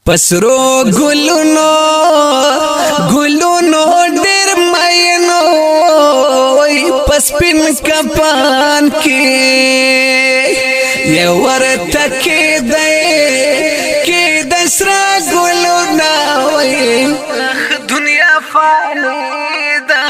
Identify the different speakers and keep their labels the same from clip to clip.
Speaker 1: پسرو گلونو گلونو ډیر مینو وای پسپین کپان کې یو ورته کې د سرا گلونا وای دنیا فانی دا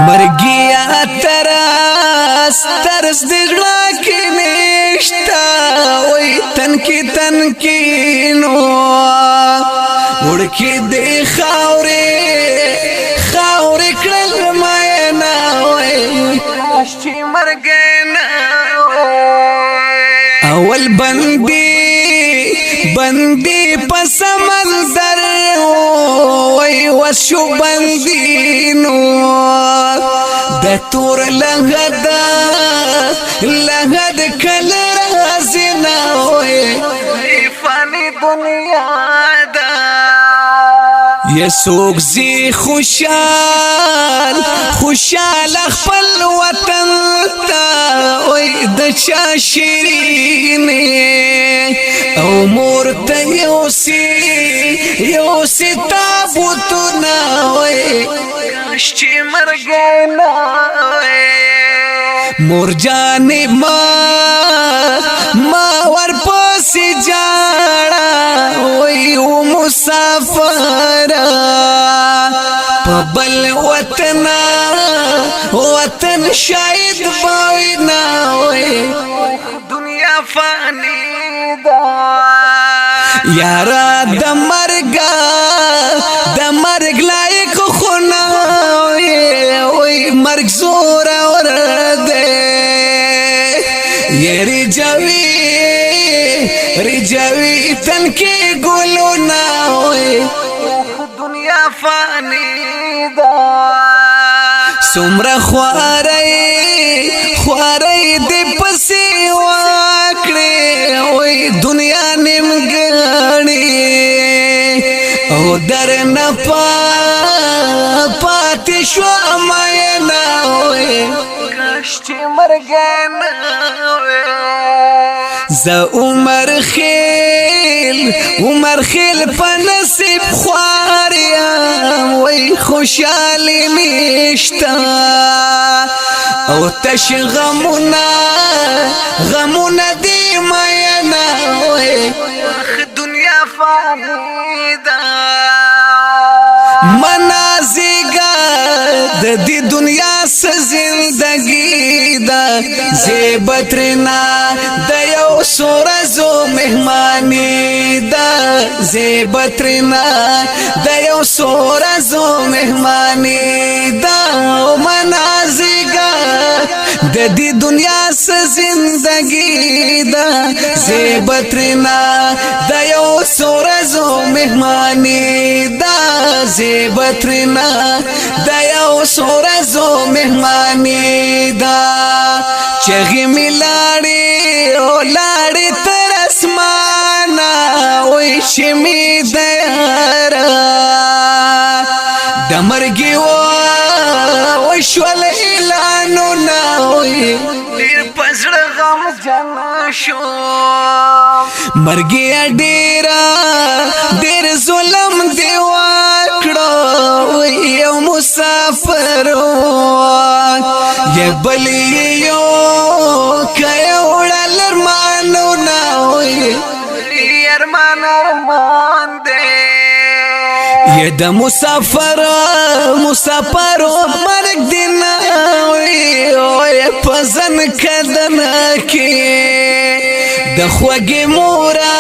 Speaker 1: مرګیا ترس دړه کې نشتا وای تن کې نو وړکی دی خاورې کړل مینا وای کاش چې مرګ نه اول بندي په سمندر وای وشو بندي نو د تور لغد کله رازنا وای فانی دنیا دا یسوک زی خوشال خپل وطن تا وای د چا شیرین او مور ته یوسی تابوتنا وای کاش چې مرګ نه مور جانې ما ورپسې جاړه وای و مسافر په بل وطن شاید بوینا وای دنیا فانی دا یارا د مرګ لایق خونه وای مرګ زور اور دے یہ رجوی تن کی گلونا ہوئے دنیا فانی دا سمر خوارائی دی پسی واکڑے ہوئے دنیا نمگانی او در نپا پاتی شو امائنا ہوئے کاش چې مرګ نه ز عمر خیل په نصیب خواریم وای خوشالی نشتا او تش غمونه دی مینا وای دنیا فانی دا منازیگا د دې دنیا س زندگی دا زیبترنا د یو سورزو مهمانی دا زیبترنا د یو سورزو مهمانی دا منازیگا د دې دنیا س زندگی دا زیبترنا د یو سورزو مهمانی دا زیبترنا د یو سورزو مهمانی دا چغی ملاړي او لاړي تر اسمانه وای شمی دهرا د مرګي وای شول اعلانو نه وای ډیر پزړه غم جنا شو مرګي ډیر ظلم دی وکړو یو مسافر یہ بلیو کیوڑا لرمانو ناوی ارمان دے یہ دا مسافر مرگ دیناوی یہ پزن کدنا کی دا خوگی مورا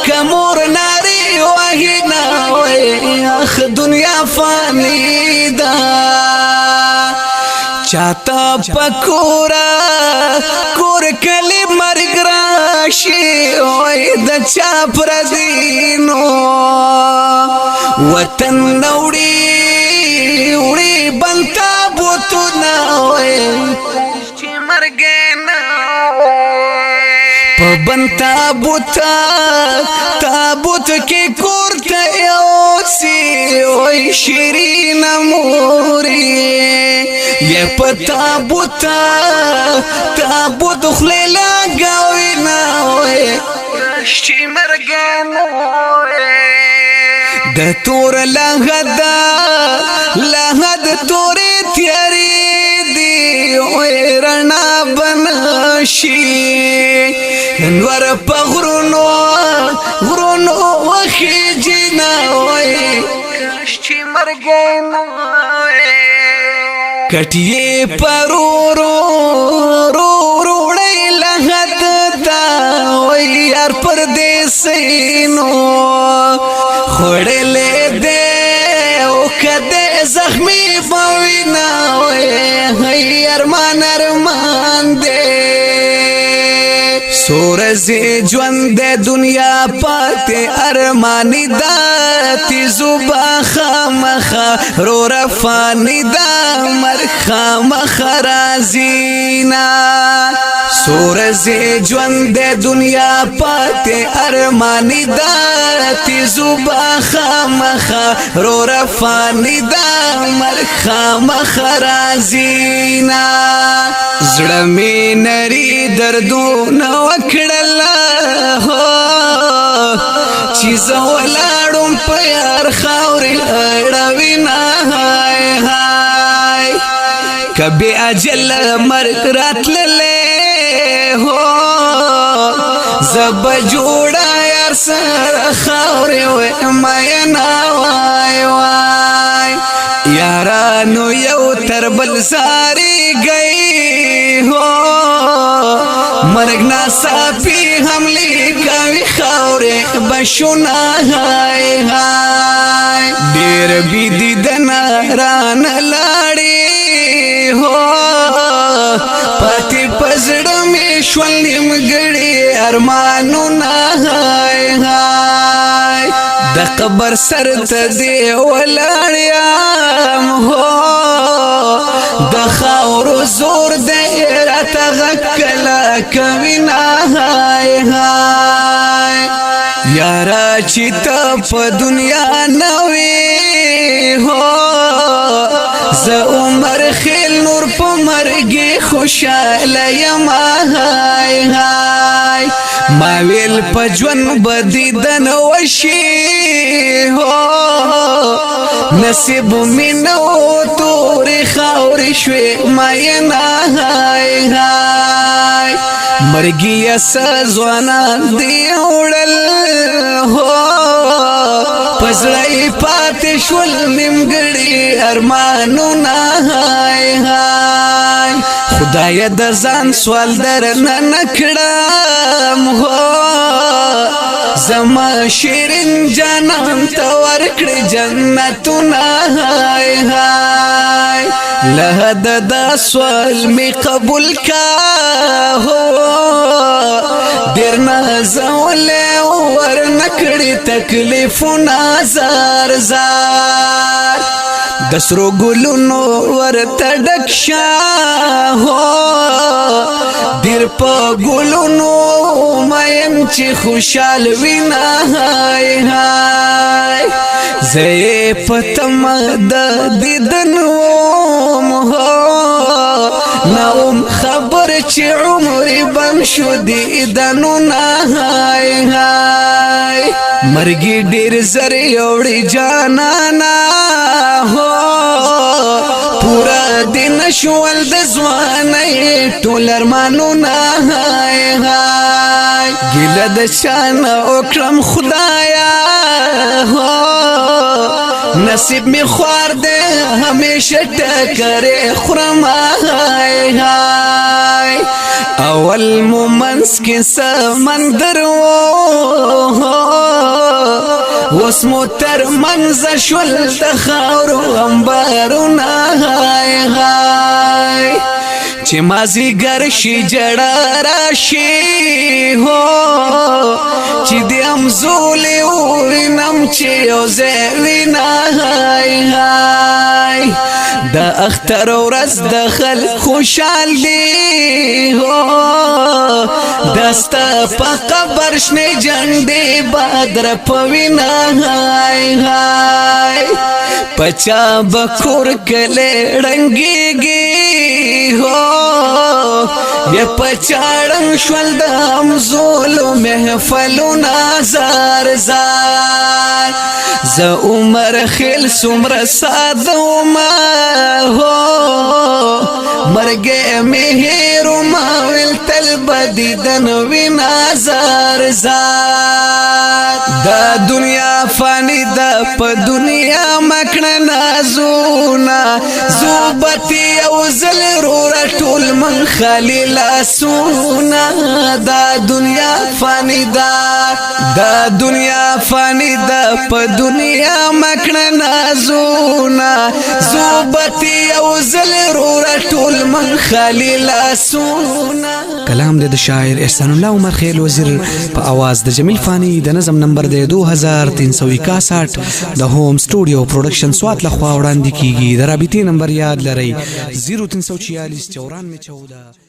Speaker 1: کمور ناری وحی ناوی اخ دنیا فانی دا چاہتا پکورا کور کلی مرگ راشی وای د چا پردینو وطن نوڑی بنتا بوتنا وای چې مرګ نه په بنتا تابوت کې کور ته یوسی وای شیرین موری یہ پتا تابوت خلیلا گاوی نا ہوئے شی مرگانا د تور لغد تورې تیارې دی رڼا بنشي انور په غرونو وخیږي نه وای کاش چې مرګ نه کټیې روړې لغد تا وای یار پردیسینو خوړلې دې او کده زخمی بوینا وای ارمان دې سورزی ژوند د دنیا پاتې ارمانی داتی زوبا خامخا رو رفانی دا مرخا مخرازینا سورزی ژوند د دنیا پاتې ارمانی داتی زوبا خامخا رو رفانی دا مرخا مخرازینا زړه می نری دردونه وکړل چې زه ولاړم په یار خاورې اړوینا هاي هاي کبي اجل مرګ راتللې هو زب جوړا یار سره خاورې وماینا وای وای یارانو یو تر بل ساری گئی ہو مرگ ناصافی حملی کوي خاورې بشونا هاي هاي ډېر بيدیدنا ران لاړې هو پاتې پزړه مې شول نیمګړې ارمانونه هاي هاي د قبر سر ته دی ولاړم هو د خاورو زور دی راته غږ کله کوي نه هاي هاي یاره چې ته په دنیا نه وې هو زه عمر خیل نور په مرګې خوشاله یم هاي هاي ما ویل په ژوند به دیدن وشي هو نصیب مې نه و تورې خاورې شوې مینه هاي هاي مرګي ځوانان دی وړل هو پزړی پاتې شول نیمګړي ارمانونه هاي هاي خدای د ځان سوال درنه نکړم هو زما شیرین جانان ته ورکړې جنتونه هاي هاي له د سوال می قبول کا هو ډېر نازولې ورنکړې تکلیفونه زار زار د سرو ګلونو ورته ډک شه هو ډېر په ګلونو میم چې خوشحال وینا هاي هاي زه په تمه د دیدن وم هو نوم خبر چې عمرې بم شو دیدنونه هاي هاي مرګي ډېر زر یوړې جانانا هو پورا دین شول د ځوانۍ ټول ارمانونه هاي هاي ګیله د چانه وکړم خدایا هو نصیب می خوار دے ہمیشہ ٹکرے خورم هاي هاي اول مومنس کی سمندر واسمو تر منز شول دخاورو انبارونا هاي هاي چې مازی ګرشي جړه راشي هو چې دې امزولې وینم چې یو زوینا هاي هاي د اختر ورځ د خلک خوشحال دي هو دستا په قبر شنه جنډې بدر په وینا هاي هاي پچا بکور کله رنگيږي هو یا پچاړم شول د امزول محفلونه زار زار ز عمر خیل سمر ساده ما هو مرګ مهر ما ول تل بدیدن وینازار ذات دا دنیا فانی دا په دنیا مکړه نازونا زوبتی او زل رو ټول من خلیل سونا دا دنیا فانی دا دنیا فانی دا په دنیا مکړه نازونا زوبتی او زل رو ټول من خلیل سونا.
Speaker 2: کلام د شاعر احسان الله عمر خیل وزیر په आवाज د جمیل فانی د نظم نمبر د 2361 د هوم سټوډیو پروډکشن سوات لخوا وړاندې کیږي. د رابطې نمبر یاد لرئ 0346 94 14